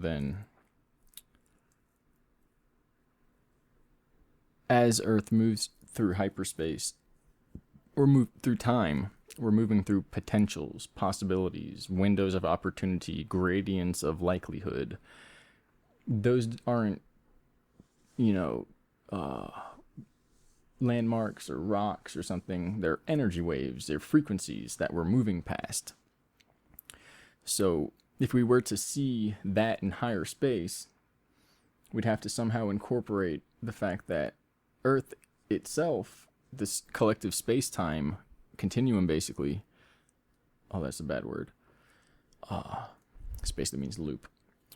then as Earth moves through hyperspace or move through time, we're moving through potentials, possibilities, windows of opportunity, gradients of likelihood. Those aren't, you know, landmarks or rocks or something. They're energy waves, they're frequencies that we're moving past. So if we were to see that in higher space, we'd have to somehow incorporate the fact that Earth itself, this collective space-time continuum, basically. Oh, that's a bad word. Space, that means loop.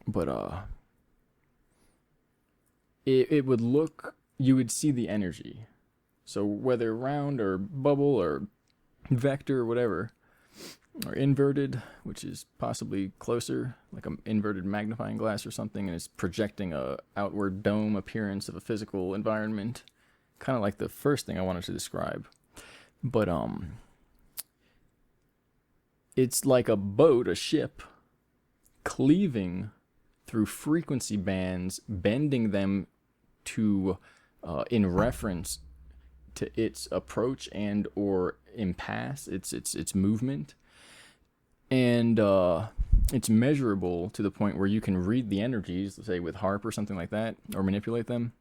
But it would look, you would see the energy. So whether round or bubble or vector or whatever, or inverted, which is possibly closer, like an inverted magnifying glass or something, and it's projecting a outward dome appearance of a physical environment, kind of like the first thing I wanted to describe. But it's like a boat, a ship, cleaving through frequency bands, bending them to in reference to its approach and or impasse, its movement. And it's measurable to the point where you can read the energies, let's say with harp or something like that, or manipulate them.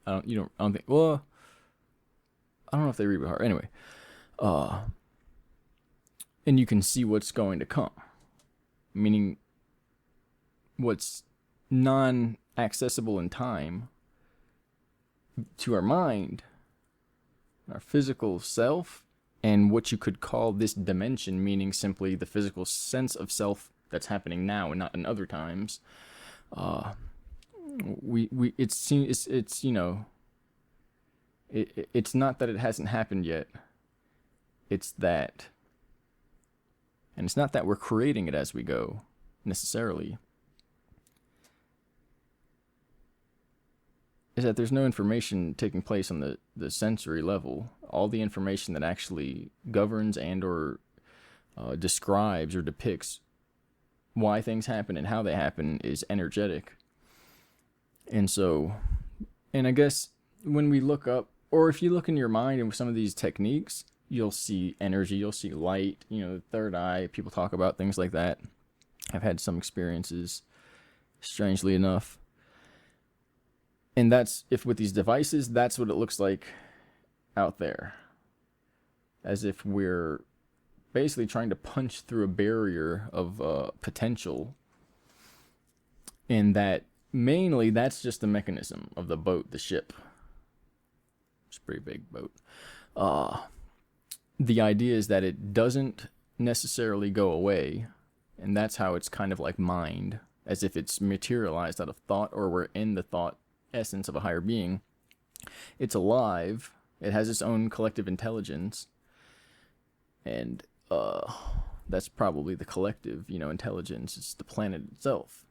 I don't know if they read with harp. Anyway, and you can see what's going to come, meaning what's non-accessible in time to our mind, our physical self, and what you could call this dimension, meaning simply the physical sense of self that's happening now and not in other times. It's not that it hasn't happened yet. It's that, and it's not that we're creating it as we go necessarily. Is that there's no information taking place on the sensory level. All the information that actually governs and or describes or depicts why things happen and how they happen is energetic. And so, and I guess when we look up, or if you look in your mind and with some of these techniques, you'll see energy, you'll see light, the third eye, people talk about things like that. I've had some experiences, strangely enough. And that's, if with these devices, that's what it looks like out there. As if we're basically trying to punch through a barrier of potential. And that, mainly, that's just the mechanism of the boat, the ship. It's a pretty big boat. The idea is that it doesn't necessarily go away. And that's how it's kind of like mind. As if it's materialized out of thought, or we're in the thought essence of a higher being. It's alive. It has its own collective intelligence, and that's probably the collective, intelligence. It's the planet itself,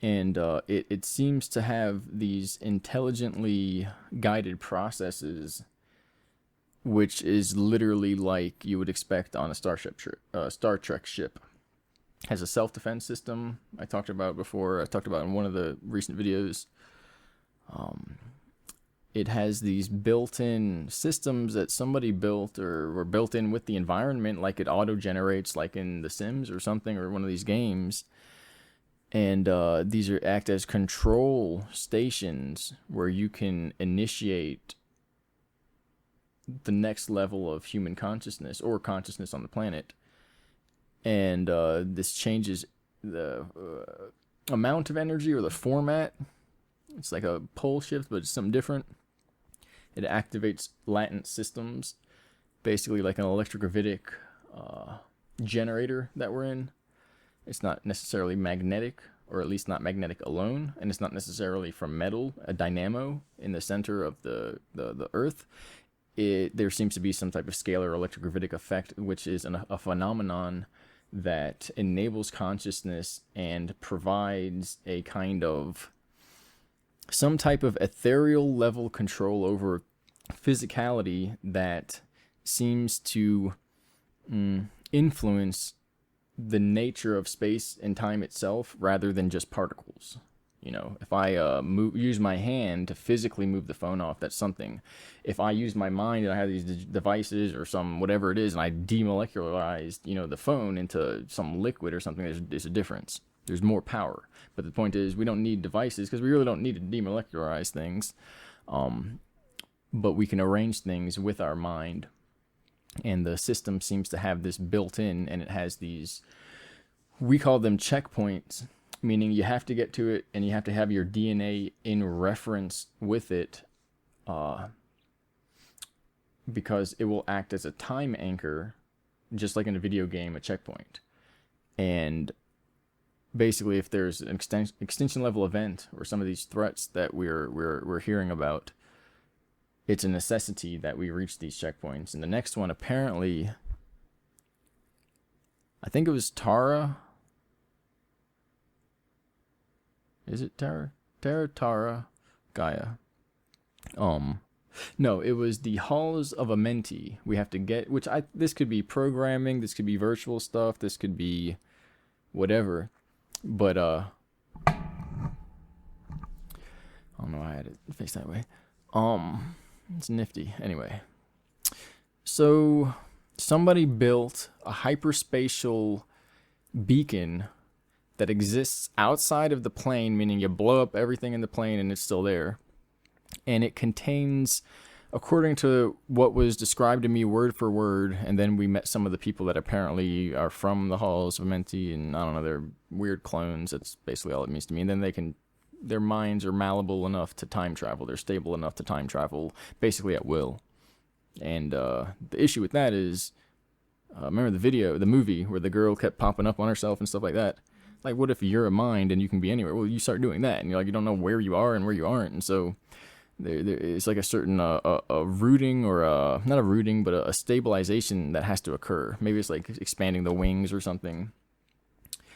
and it seems to have these intelligently guided processes, which is literally like you would expect on a Star Trek ship. Has a self-defense system I talked about before. I talked about in one of the recent videos. It has these built-in systems that somebody built or were built in with the environment, like it auto-generates like in The Sims or something, or one of these games. And these act as control stations where you can initiate the next level of human consciousness or consciousness on the planet. And this changes the amount of energy or the format. It's like a pole shift, but it's something different. It activates latent systems, basically like an electrogravitic generator that we're in. It's not necessarily magnetic, or at least not magnetic alone, and it's not necessarily from metal, a dynamo in the center of the Earth. There seems to be some type of scalar electrogravitic effect, which is a phenomenon that enables consciousness and provides a kind of some type of ethereal level control over physicality that seems to influence the nature of space and time itself rather than just particles. You know, if I use my hand to physically move the phone off, that's something. If I use my mind and I have these devices or some whatever it is, and I demolecularized, you know, the phone into some liquid or something, there's a difference. There's more power. But the point is, we don't need devices because we really don't need to demolecularize things. But we can arrange things with our mind. And the system seems to have this built in, and it has these, we call them checkpoints, meaning you have to get to it and you have to have your DNA in reference with it, because it will act as a time anchor, just like in a video game, a checkpoint. And basically, if there's an extinction level event or some of these threats that we're hearing about, it's a necessity that we reach these checkpoints. And the next one, apparently, I think it was Tara. Is it Tara? Tara, Gaia. No, it was the halls of Amenti. We have to get, this could be programming, this could be virtual stuff, this could be whatever. But I don't know why I had it face that way. It's nifty. Anyway, so somebody built a hyperspatial beacon that exists outside of the plane, meaning you blow up everything in the plane and it's still there. And it contains, according to what was described to me word for word, and then we met some of the people that apparently are from the halls of Amenti, and I don't know, they're weird clones. That's basically all it means to me. And then their minds are malleable enough to time travel. They're stable enough to time travel, basically at will. And the issue with that is, remember the movie where the girl kept popping up on herself and stuff like that? Like, what if you're a mind and you can be anywhere? Well, you start doing that, and you're like, you don't know where you are and where you aren't. And so it's like a certain a rooting, or not a rooting, but a stabilization that has to occur. Maybe it's like expanding the wings or something.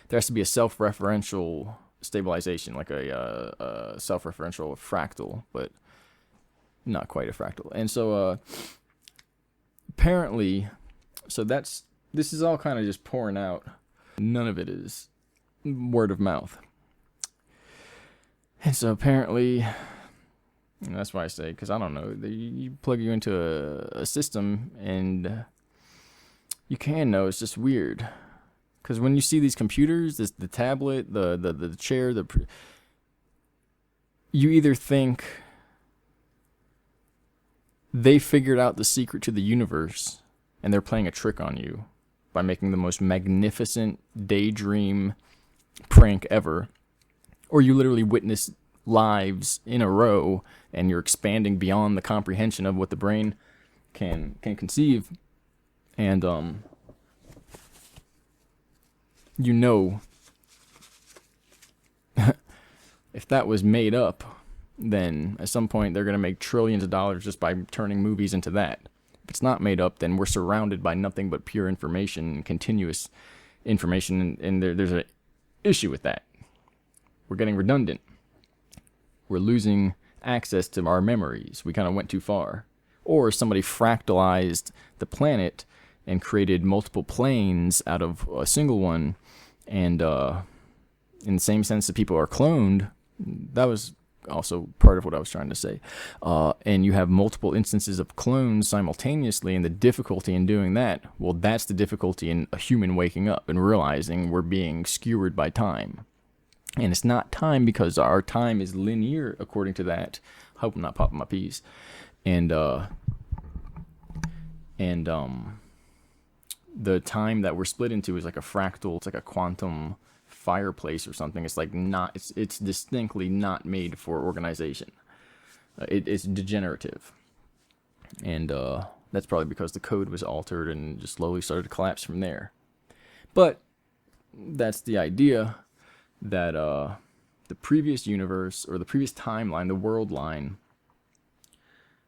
There has to be a self-referential stabilization, like a self-referential fractal, but not quite a fractal. And so apparently, this is all kind of just pouring out. None of it is word of mouth. And so apparently, and that's why I say, because I don't know, you plug you into a system and you can know. It's just weird. Because when you see these computers, the tablet, the chair, you either think they figured out the secret to the universe and they're playing a trick on you by making the most magnificent daydream prank ever, or you literally witness lives in a row and you're expanding beyond the comprehension of what the brain can conceive. And you know, if that was made up, then at some point they're going to make trillions of dollars just by turning movies into that. If it's not made up, then we're surrounded by nothing but pure information and continuous information, and there's an issue with that. We're getting redundant. We're losing access to our memories. We kind of went too far. Or somebody fractalized the planet and created multiple planes out of a single one. And in the same sense that people are cloned, that was also part of what I was trying to say. And you have multiple instances of clones simultaneously, and the difficulty in doing that, well, that's the difficulty in a human waking up and realizing we're being skewered by time. And it's not time because our time is linear according to that. I hope I'm not popping my peas. And the time that we're split into is like a fractal. It's like a quantum fireplace or something. It's like it's distinctly not made for organization. It's degenerative. And that's probably because the code was altered and just slowly started to collapse from there. But that's the idea that the previous universe, or the previous timeline, the world line,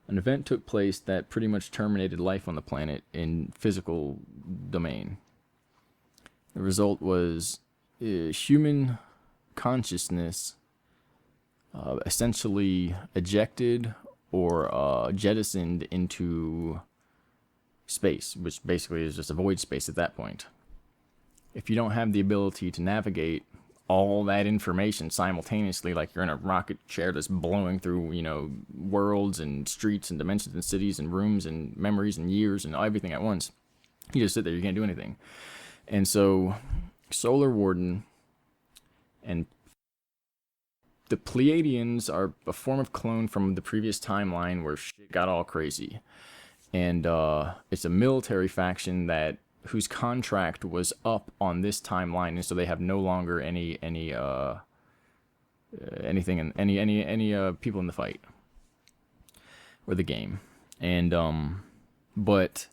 an event took place that pretty much terminated life on the planet in physical domain. The result was human consciousness essentially ejected or jettisoned into space, which basically is just a void space at that point. if you don't have the ability to navigate all that information simultaneously, like you're in a rocket chair that's blowing through, worlds and streets and dimensions and cities and rooms and memories and years and everything at once, you just sit there, you can't do anything. And so Solar Warden and the Pleiadians are a form of clone from the previous timeline where shit got all crazy. And it's a military faction whose contract was up on this timeline, and so they have no longer any people in the fight or the game. And but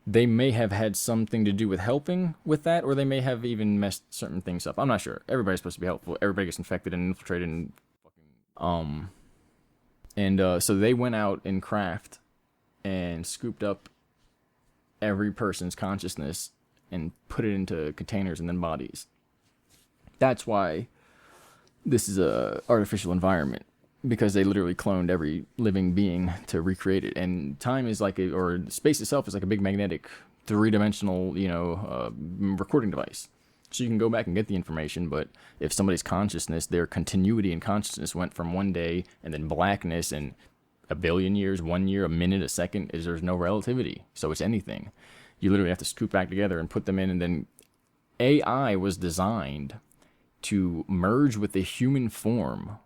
they may have had something to do with helping with that, or they may have even messed certain things up. I'm not sure. Everybody's supposed to be helpful. Everybody gets infected and infiltrated, and so they went out in craft and scooped up every person's consciousness and put it into containers and then bodies. That's why this is a artificial environment, because they literally cloned every living being to recreate it. And time is or space itself is like a big magnetic, three-dimensional, recording device. So you can go back and get the information, but if somebody's consciousness, their continuity in consciousness went from one day and then blackness and a billion years, 1 year, a minute, a second, there's no relativity. So it's anything. You literally have to scoop back together and put them in, and then AI was designed to merge with the human form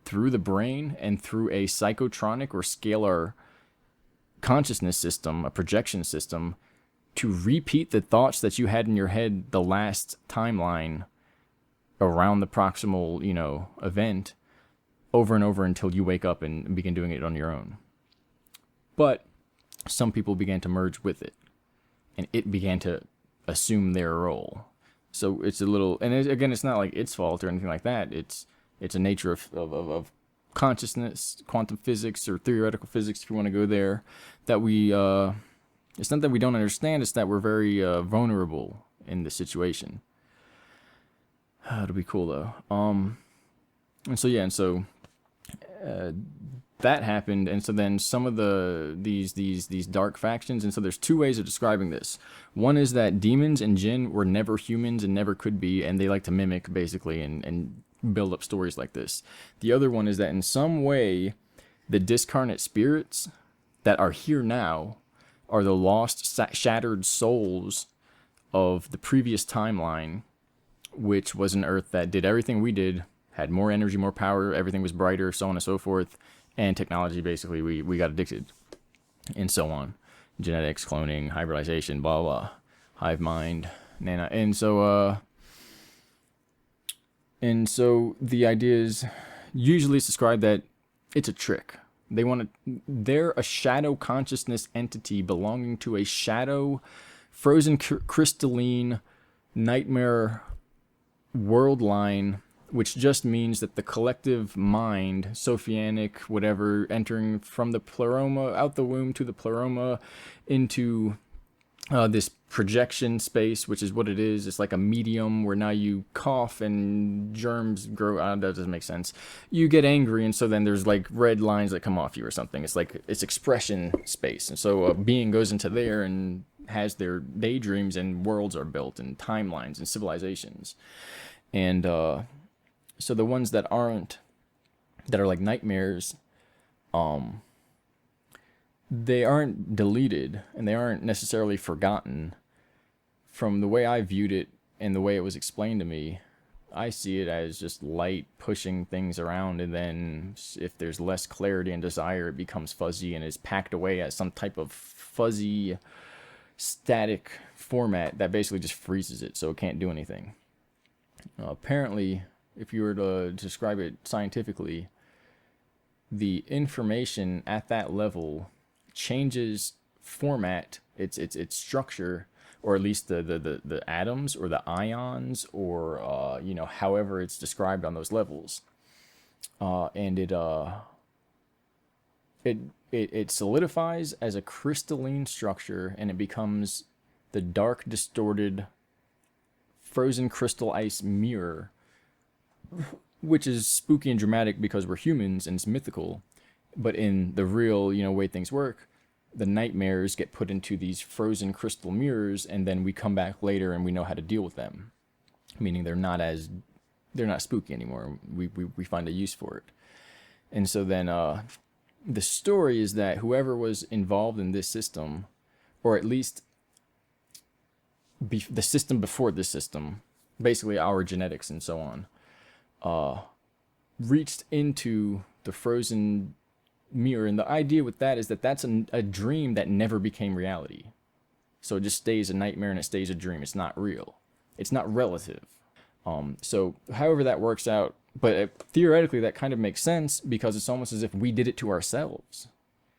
through the brain and through a psychotronic or scalar consciousness system, a projection system, to repeat the thoughts that you had in your head the last timeline around the proximal, event over and over until you wake up and begin doing it on your own. But some people began to merge with it, and it began to assume their role. So it's a little, and again, it's not like its fault or anything like that. It's a nature of consciousness, quantum physics, or theoretical physics, if you want to go there, that it's not that we don't understand, it's that we're very vulnerable in the situation. It'll be cool, though. That happened, and so then some of these dark factions, and so there's two ways of describing this. One is that demons and jinn were never humans and never could be, and they like to mimic, basically, and build up stories like this. The other one is that in some way, the discarnate spirits that are here now are the lost, shattered souls of the previous timeline, which was an Earth that did everything we did, had more energy, more power, everything was brighter, so on and so forth, and technology, basically, we got addicted, and so on. Genetics, cloning, hybridization, blah, blah, hive mind, nano, and so the idea is, usually it's described that it's a trick. They're a shadow consciousness entity belonging to a shadow, frozen crystalline nightmare world line, which just means that the collective mind, Sophianic, whatever, entering from the pleroma, out the womb to the pleroma, into this projection space, which is what it is. It's like a medium where now you cough and germs grow. That doesn't make sense. You get angry, and so then there's like red lines that come off you or something. It's like it's expression space. And so a being goes into there and has their daydreams, and worlds are built, and timelines, and civilizations. And so the ones that are like nightmares, they aren't deleted, and they aren't necessarily forgotten. From the way I viewed it and the way it was explained to me, I see it as just light pushing things around, and then if there's less clarity and desire, it becomes fuzzy and is packed away as some type of fuzzy, static format that basically just freezes it so it can't do anything. Apparently, if you were to describe it scientifically, the information at that level changes format, its structure, or at least the atoms or the ions, or however it's described on those levels, and it solidifies as a crystalline structure, and it becomes the dark, distorted, frozen crystal ice mirror, which is spooky and dramatic because we're humans and it's mythical. But in the real, way things work, the nightmares get put into these frozen crystal mirrors, and then we come back later and we know how to deal with them. Meaning they're not spooky anymore. We find a use for it. And so then the story is that whoever was involved in this system, or at least the system before this system, basically our genetics and so on, reached into the frozen mirror. And the idea with that is that that's a dream that never became reality. So it just stays a nightmare and it stays a dream. It's not real. It's not relative. So however that works out, but theoretically that kind of makes sense because it's almost as if we did it to ourselves.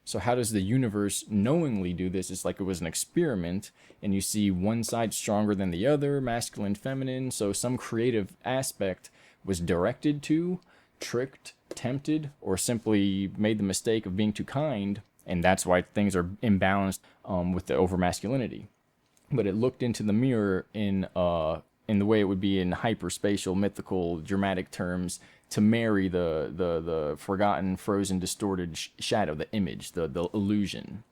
So how does the universe knowingly do this? It's like it was an experiment and you see one side stronger than the other, masculine, feminine. So some creative aspect was directed to, tricked, tempted, or simply made the mistake of being too kind. And that's why things are imbalanced with the over masculinity. But it looked into the mirror in the way it would be in hyperspatial, mythical, dramatic terms, to marry the forgotten, frozen, distorted shadow, the image, the illusion.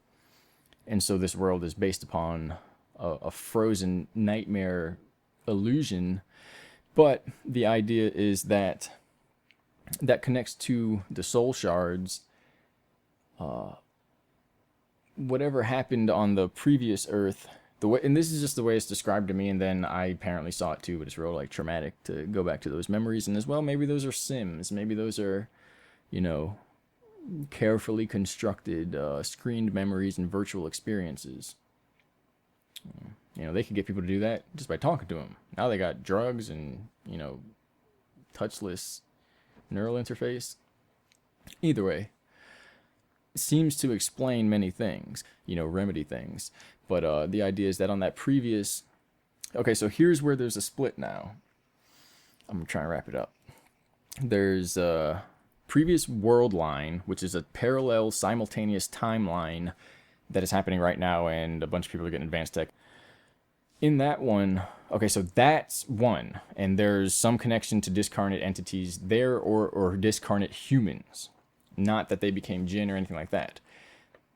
And so this world is based upon a frozen nightmare illusion. But the idea is that connects to the soul shards. Whatever happened on the previous Earth, and this is just the way it's described to me, and then I apparently saw it too, but it's real like traumatic to go back to those memories. And as well, maybe those are sims, maybe those are, carefully constructed, screened memories and virtual experiences. They could get people to do that just by talking to them. Now they got drugs and, touchless neural interface. Either way, it seems to explain many things, remedy things. But the idea is that on that previous... Okay, so here's where there's a split now. I'm going to try and wrap it up. There's a previous world line, which is a parallel, simultaneous timeline that is happening right now, and a bunch of people are getting advanced tech. In that one... Okay, so that's one. And there's some connection to discarnate entities there, or discarnate humans. Not that they became jinn or anything like that.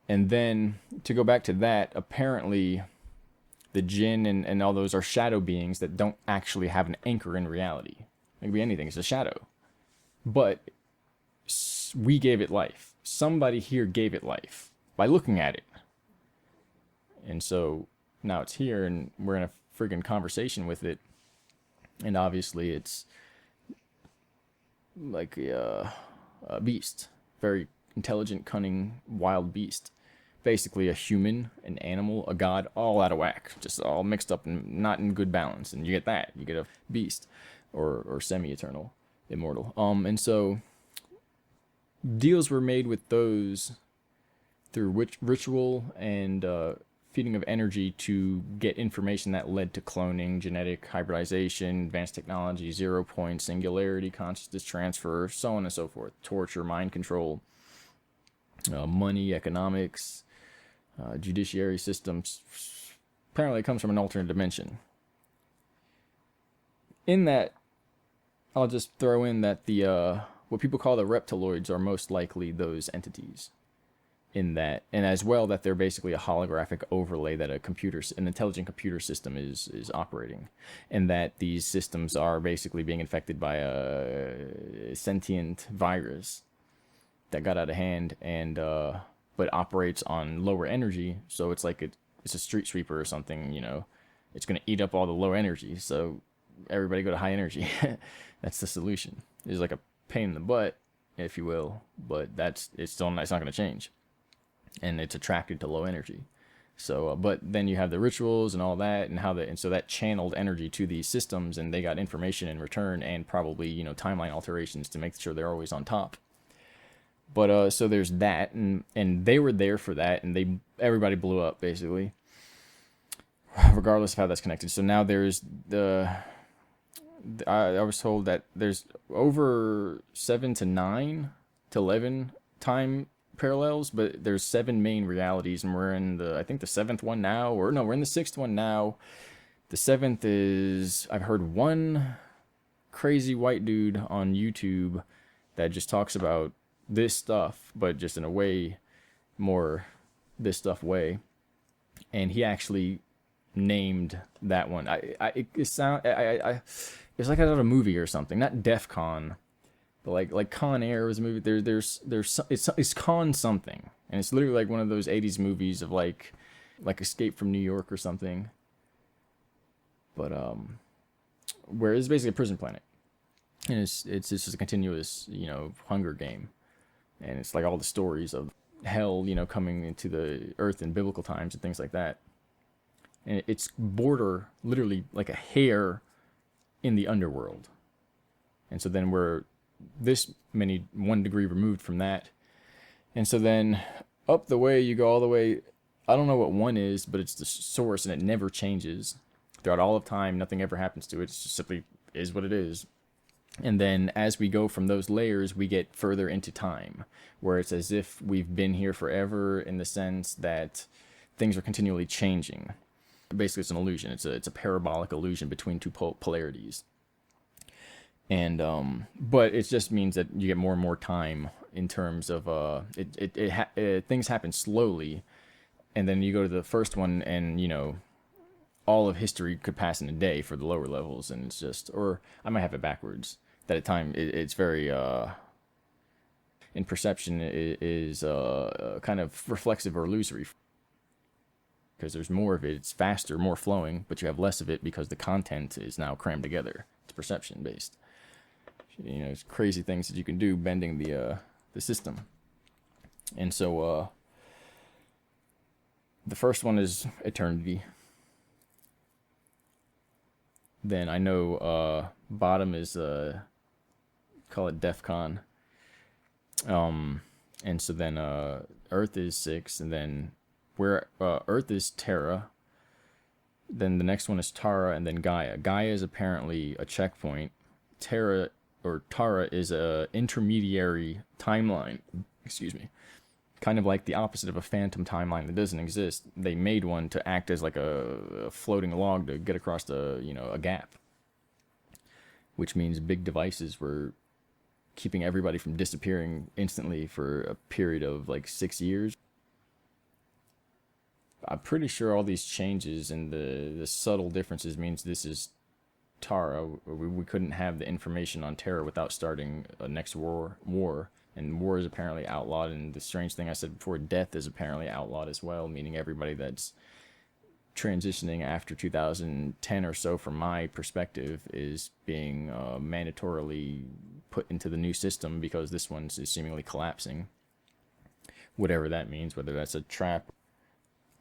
And then, to go back to that, apparently the jinn and all those are shadow beings that don't actually have an anchor in reality. It could be anything, it's a shadow. But we gave it life. Somebody here gave it life by looking at it. And so, now it's here, and we're in a friggin' conversation with it. And obviously it's like a beast. Very intelligent, cunning, wild beast. Basically a human, an animal, a god, all out of whack. Just all mixed up and not in good balance. And you get that. You get a beast. Or semi-eternal. Immortal. And so deals were made with those through ritual and feeding of energy to get information that led to cloning, genetic hybridization, advanced technology, 0 point, singularity, consciousness transfer, so on and so forth. Torture, mind control, money, economics, judiciary systems. Apparently it comes from an alternate dimension. In that, I'll just throw in that the what people call the reptiloids are most likely those entities. In that, and as well that they're basically a holographic overlay that an intelligent computer system is operating, and that these systems are basically being infected by a sentient virus that got out of hand, and but operates on lower energy. So it's like it's a street sweeper or something. It's gonna eat up all the low energy. So everybody go to high energy. That's the solution. It's like a pain in the butt, if you will, but it's not gonna change. And it's attracted to low energy. So, but then you have the rituals and all that, and so that channeled energy to these systems, and they got information in return, and probably timeline alterations to make sure they're always on top. But so there's that, and they were there for that, and everybody blew up basically, regardless of how that's connected. So now there's I was told that there's over 7 to 9 to 11 time parallels, but there's 7 main realities, and we're in I think the 7th one now, or no, we're in the 6th one now. The 7th is, I've heard one crazy white dude on YouTube that just talks about this stuff, but just in a way more this stuff way, and he actually named that one. It's like out of a movie or something, not Def Con, but like Con Air was a movie. It's Con something, and it's literally like one of those '80s movies of like Escape from New York or something. But where it's basically a prison planet, and it's just a continuous, you know, Hunger Game, and it's like all the stories of hell, you know, coming into the earth in biblical times and things like that. And it's border literally like a hair in the underworld. And so then we're this many 1 degree removed from that. And so then up the way you go all the way, I don't know what 1 is, but it's the source, and it never changes throughout all of time. Nothing ever happens to it. It just simply is what it is. And then as we go from those layers, we get further into time, where it's as if we've been here forever, in the sense that things are continually changing. Basically, it's an illusion. It's a parabolic illusion between two polarities. And but it just means that you get more and more time in terms of things happen slowly, and then you go to the first one, and you know, all of history could pass in a day for the lower levels, and it's just, or I might have it backwards. That at time it's very in perception is kind of reflexive or illusory, because there's more of it. It's faster, more flowing, but you have less of it because the content is now crammed together. It's perception based. You know, it's crazy things that you can do bending the system. And so the first one is eternity. Then I know bottom is call it DEF CON. And so then Earth is 6, and then where Earth is Terra. Then the next one is Tara, and then Gaia. Gaia is apparently a checkpoint. Terra or Tara is a intermediary timeline. Excuse me. Kind of like the opposite of a phantom timeline that doesn't exist. They made one to act as like a floating log to get across the, you know, a gap. Which means big devices were keeping everybody from disappearing instantly for a period of like 6 years. I'm pretty sure all these changes and the subtle differences means this is Tara. We couldn't have the information on Terra without starting a next war. And war is apparently outlawed, and the strange thing I said before, death is apparently outlawed as well, meaning everybody that's transitioning after 2010 or so, from my perspective, is being mandatorily put into the new system, because this one is seemingly collapsing. Whatever that means, whether that's a trap.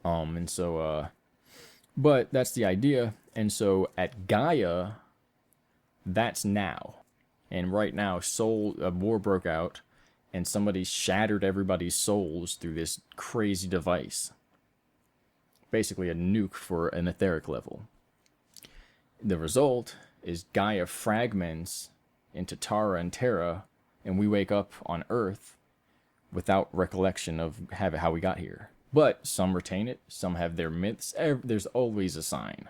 And so, but that's the idea. And so at Gaia, that's now. And right now, a war broke out, and somebody shattered everybody's souls through this crazy device. Basically a nuke for an etheric level. The result is Gaia fragments into Tara and Terra, and we wake up on Earth without recollection of how we got here. But some retain it, some have their myths. There's always a sign.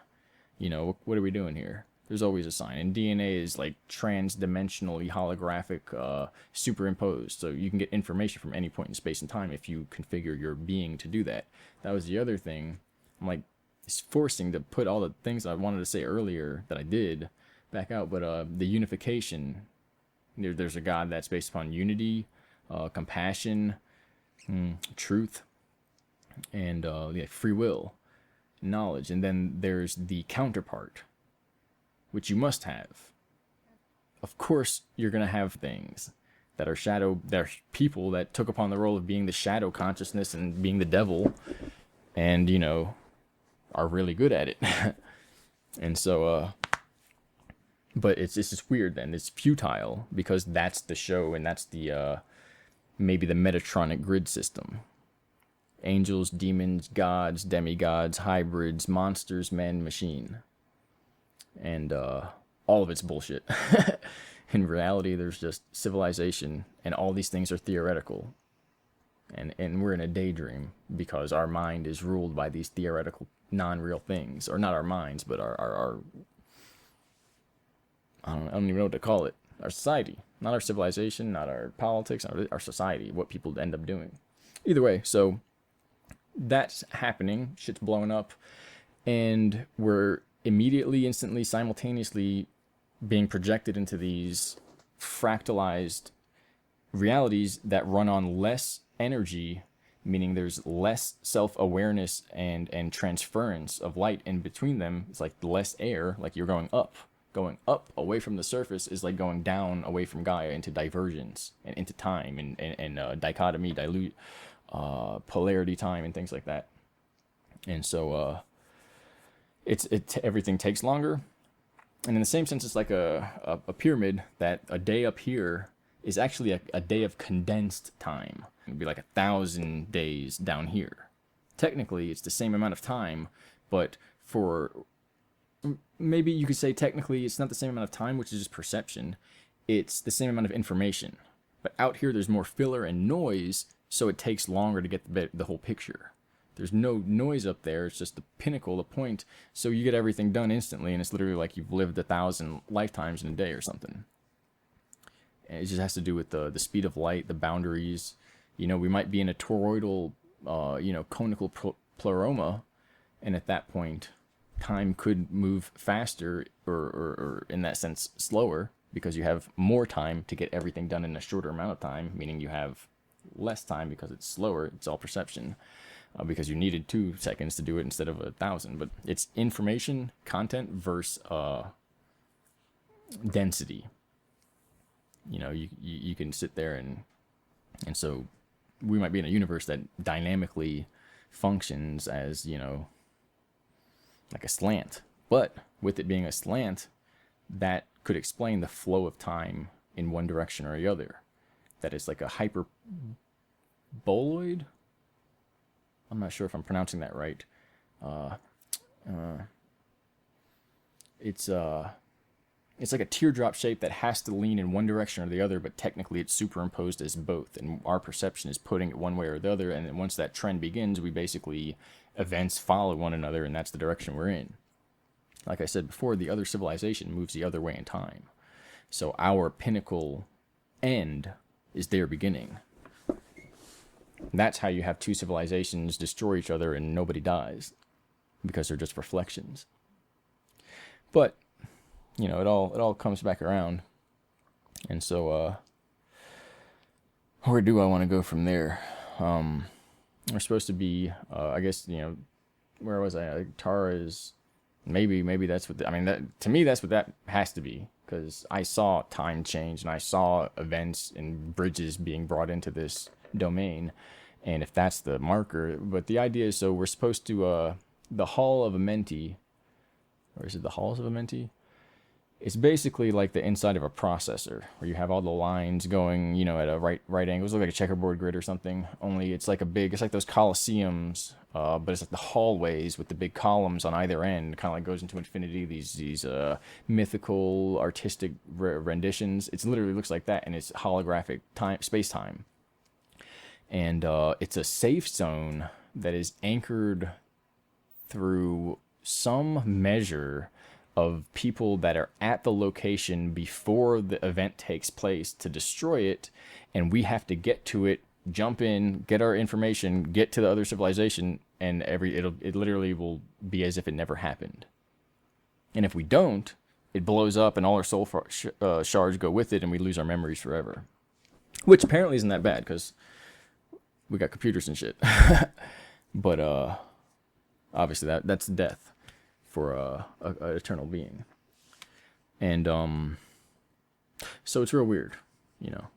You know, what are we doing here? There's always a sign. And DNA is like trans-dimensionally holographic, superimposed. So you can get information from any point in space and time if you configure your being to do that. That was the other thing. I'm like, it's forcing to put all the things I wanted to say earlier that I did back out. But the unification, there's a God that's based upon unity, compassion, truth, and free will, knowledge. And then there's the counterpart, which you must have. Of course, you're going to have things that are people that took upon the role of being the shadow consciousness and being the devil, and, you know, are really good at it. And so, but it's just weird then. It's futile, because that's the show, and that's the, maybe the Metatronic grid system. Angels, demons, gods, demigods, hybrids, monsters, man, machine. And all of it's bullshit. In reality, there's just civilization, and all these things are theoretical. And we're in a daydream, because our mind is ruled by these theoretical, non-real things. Or not our minds, but our I don't even know what to call it. Our society. Not our civilization, not our politics, our society. What people end up doing. Either way, so that's happening. Shit's blowing up, and we're immediately, instantly, simultaneously being projected into these fractalized realities that run on less energy, meaning there's less self-awareness and transference of light in between them. It's like less air, like you're going up. Going up away from the surface is like going down away from Gaia into divergence and into time and dichotomy, dilute, polarity time and things like that. And so everything takes longer. And in the same sense, it's like a pyramid, that a day up here is actually a day of condensed time. It'd be like 1,000 days down here. Technically, it's the same amount of time, but for maybe you could say technically it's not the same amount of time, which is just perception. It's the same amount of information. But out here, there's more filler and noise, so it takes longer to get the whole picture. There's no noise up there. It's just the pinnacle, the point. So you get everything done instantly, and it's literally like you've lived 1,000 lifetimes in a day or something. And it just has to do with the speed of light, the boundaries. You know, we might be in a toroidal, conical pleroma, and at that point, time could move faster or in that sense slower, because you have more time to get everything done in a shorter amount of time, meaning you have less time because it's slower. It's all perception, because you needed 2 seconds to do it instead of 1,000. But it's information, content versus density. You know, you can sit there and so we might be in a universe that dynamically functions as, you know, like a slant. But with it being a slant, that could explain the flow of time in one direction or the other. That is like a hyperboloid. I'm not sure if I'm pronouncing that right. It's like a teardrop shape that has to lean in one direction or the other, but technically it's superimposed as both, and our perception is putting it one way or the other. And then once that trend begins, we basically, events follow one another, and that's the direction we're in. Like I said before, the other civilization moves the other way in time. So our pinnacle end is their beginning. That's how you have 2 civilizations destroy each other and nobody dies, because they're just reflections. But you know, it all comes back around. And so where do I want to go from there? We're supposed to be I guess, you know, where was I? Tara is maybe that's what that, to me that's what that has to be, because I saw time change and I saw events and bridges being brought into this domain, and if that's the marker. But the idea is, so we're supposed to the Hall of Amenti, or is it the Halls of Amenti? It's basically like the inside of a processor, where you have all the lines going, you know, at a right angles, like a checkerboard grid or something. Only it's like it's like those coliseums, but it's like the hallways with the big columns on either end, kind of like goes into infinity. These mythical, artistic renditions. It literally looks like that, and it's holographic space time. And it's a safe zone that is anchored through some measure of people that are at the location before the event takes place to destroy it, and we have to get to it, jump in, get our information, get to the other civilization, and it literally will be as if it never happened. And if we don't, it blows up and all our soul shards go with it, and we lose our memories forever. Which apparently isn't that bad, because we got computers and shit. But obviously that's death for a eternal being. And so it's real weird, you know,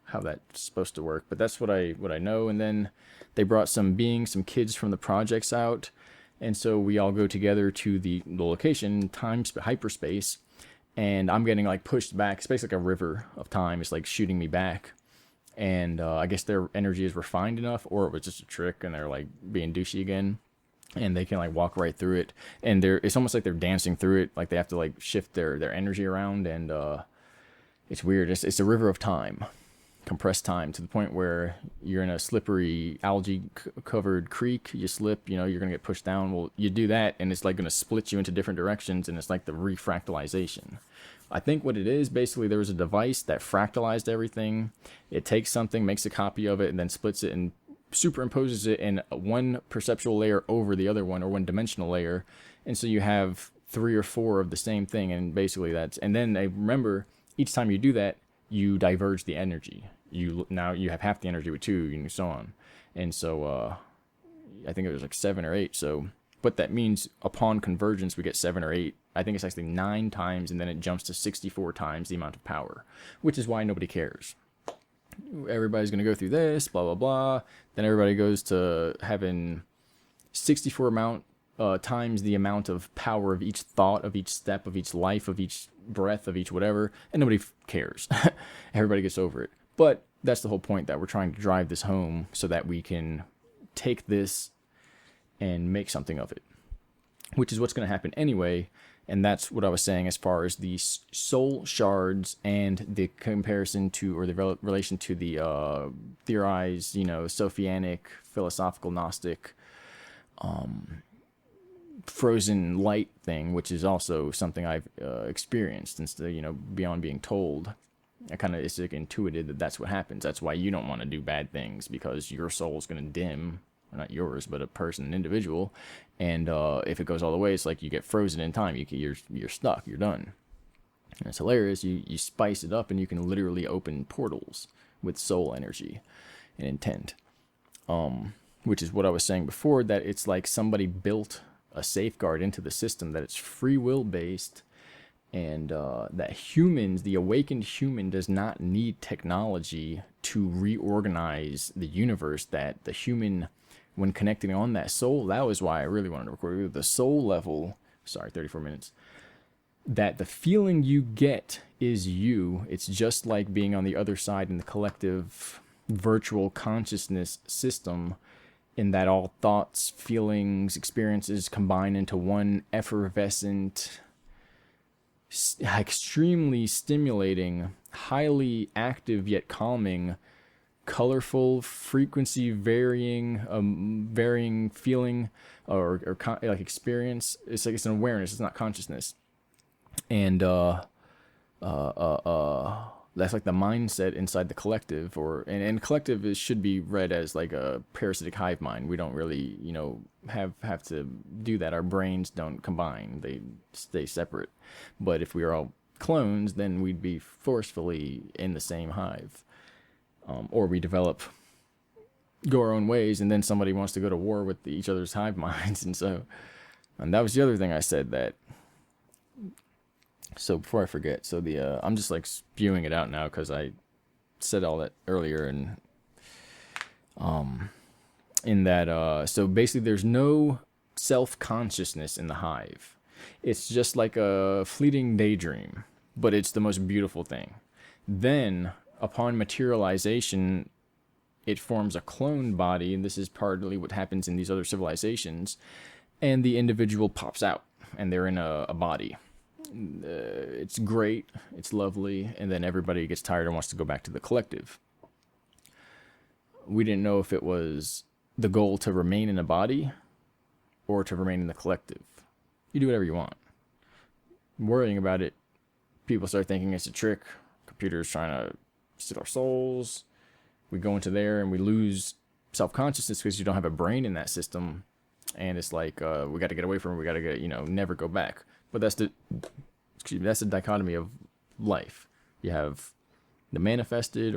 how that's supposed to work. But that's what I know. And then they brought some kids from the projects out, and so we all go together to the location, hyperspace, and I'm getting like pushed back. It's basically like a river of time. It's like shooting me back. And I guess their energy is refined enough, or it was just a trick and they're like being douchey again, and they can like walk right through it. And it's almost like they're dancing through it. Like they have to like shift their energy around, and it's weird. It's a river of time, compressed time, to the point where you're in a slippery algae covered creek. You slip, you know, you're going to get pushed down. Well, you do that and it's like going to split you into different directions, and it's like the refractalization. I think what it is, basically, there was a device that fractalized everything. It takes something, makes a copy of it, and then splits it and superimposes it in one perceptual layer over the other one, or one dimensional layer, and so you have 3 or 4 of the same thing, and basically and then I remember each time you do that, you diverge the energy. Now you have half the energy with 2, and so on. And so I think it was like 7 or 8. So what that means, upon convergence, we get 7 or 8. I think it's actually 9 times, and then it jumps to 64 times the amount of power, which is why nobody cares. Everybody's going to go through this, blah, blah, blah. Then everybody goes to having 64 times the amount of power of each thought, of each step, of each life, of each breath, of each whatever, and nobody cares. Everybody gets over it. But that's the whole point, that we're trying to drive this home so that we can take this and make something of it, which is what's going to happen anyway. And that's what I was saying as far as the soul shards and the comparison to, or the relation to the theorized, Sophianic, philosophical, Gnostic, frozen light thing, which is also something I've experienced, instead, beyond being told. It's like intuited that that's what happens. That's why you don't want to do bad things, because your soul's going to dim. Not yours, but a person, an individual, and if it goes all the way, it's like you get frozen in time. You're stuck. You're done. And it's hilarious. You spice it up, and you can literally open portals with soul energy and intent. Which is what I was saying before, that it's like somebody built a safeguard into the system, that it's free will based, and that humans, the awakened human, does not need technology to reorganize the universe. That the human, when connecting on that soul, that was why I really wanted to record the soul level. Sorry, 34 minutes. That the feeling you get is you. It's just like being on the other side in the collective virtual consciousness system, in that all thoughts, feelings, experiences combine into one effervescent, extremely stimulating, highly active yet calming, colorful, frequency varying feeling, or like experience. It's like it's an awareness. It's not consciousness, and that's like the mindset inside the collective, and collective should be read as like a parasitic hive mind. We don't really, have to do that. Our brains don't combine; they stay separate. But if we are all clones, then we'd be forcefully in the same hive. Or we go our own ways, and then somebody wants to go to war with each other's hive minds. And that was the other thing I said, that. So before I forget, I'm just like spewing it out now, because I said all that earlier, and in that, so basically there's no self-consciousness in the hive. It's just like a fleeting daydream, but it's the most beautiful thing. Then, upon materialization, it forms a clone body, and this is partly what happens in these other civilizations, and the individual pops out, and they're in a body. It's great, it's lovely, and then everybody gets tired and wants to go back to the collective. We didn't know if it was the goal to remain in a body or to remain in the collective. You do whatever you want. Worrying about it, people start thinking it's a trick. Computers trying to steal our souls. We go into there and we lose self-consciousness because you don't have a brain in that system. And it's like, we got to get away from it. We got to get, never go back. But that's the dichotomy of life. You have the manifested,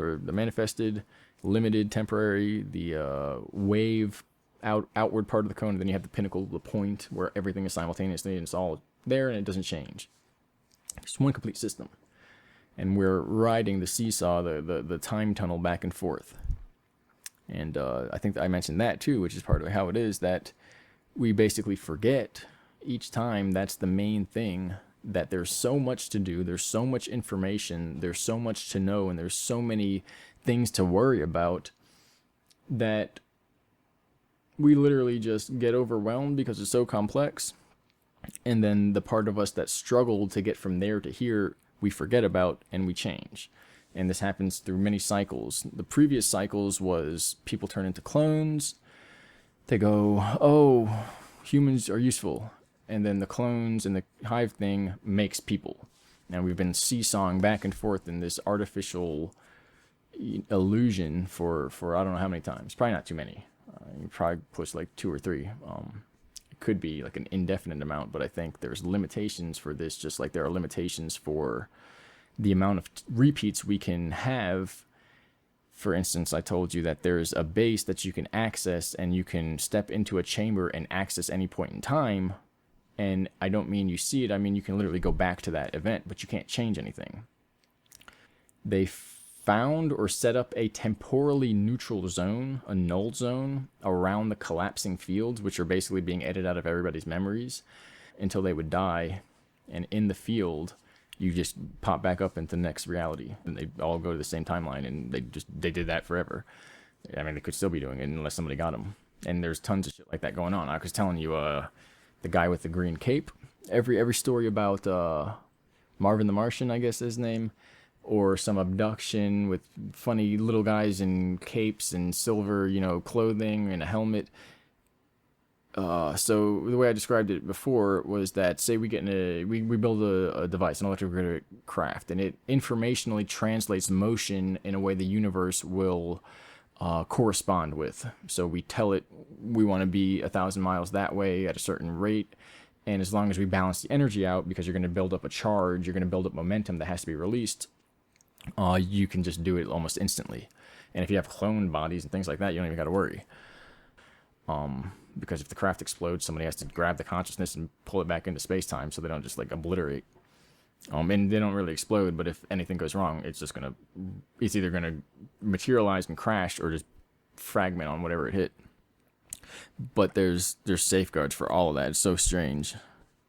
limited, temporary, the wave outward part of the cone, and then you have the pinnacle, the point where everything is simultaneously, and it's all there and it doesn't change. It's one complete system. And we're riding the seesaw, the time tunnel back and forth. And I think I mentioned that too, which is part of how it is that we basically forget each time. That's the main thing, that there's so much to do, there's so much information, there's so much to know, and there's so many things to worry about, that we literally just get overwhelmed because it's so complex. And then the part of us that struggled to get from there to here, we forget about and we change. And this happens through many cycles. The previous cycles was people turn into clones. They go, oh, humans are useful. And then the clones and the hive thing makes people. Now we've been seesawing back and forth in this artificial illusion for I don't know how many times. Probably not too many. You probably push like 2 or 3. It could be like an indefinite amount, but I think there's limitations for this, just like there are limitations for the amount of repeats we can have. For instance, I told you that there's a base that you can access, and you can step into a chamber and access any point in time. And I don't mean you see it, I mean you can literally go back to that event, but you can't change anything. They found or set up a temporally neutral zone, a null zone, around the collapsing fields, which are basically being edited out of everybody's memories until they would die. And in the field, you just pop back up into the next reality, and they all go to the same timeline, and they did that forever. I mean, they could still be doing it unless somebody got them. And there's tons of shit like that going on. I was telling you, the guy with the green cape, every story about Marvin the Martian, I guess his name, or some abduction with funny little guys in capes and silver, clothing and a helmet. So the way I described it before was that, say we build a device, an electric craft, and it informationally translates motion in a way the universe will correspond with. So we tell it we want to be 1,000 miles that way at a certain rate, and as long as we balance the energy out, because you're going to build up a charge, you're going to build up momentum that has to be released, you can just do it almost instantly. And if you have cloned bodies and things like that, you don't even got to worry. Because if the craft explodes, somebody has to grab the consciousness and pull it back into space-time, so they don't just like obliterate. And they don't really explode, but if anything goes wrong, it's either gonna materialize and crash, or just fragment on whatever it hit. But there's safeguards for all of that. It's so strange.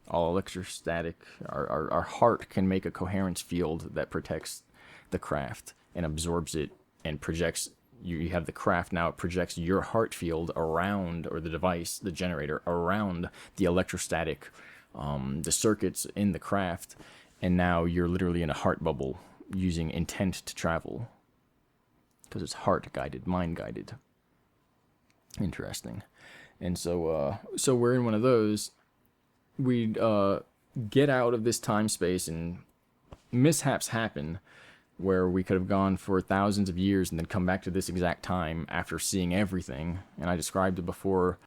All electrostatic. Our heart can make a coherence field that protects the craft and absorbs it and projects. You have the craft now, it projects your heart field around, or the device, the generator, around the electrostatic, the circuits in the craft. And now you're literally in a heart bubble using intent to travel. Because it's heart-guided, mind-guided. Interesting. And so we're in one of those. We'd get out of this time-space, and mishaps happen where we could have gone for thousands of years and then come back to this exact time after seeing everything. And I described it before,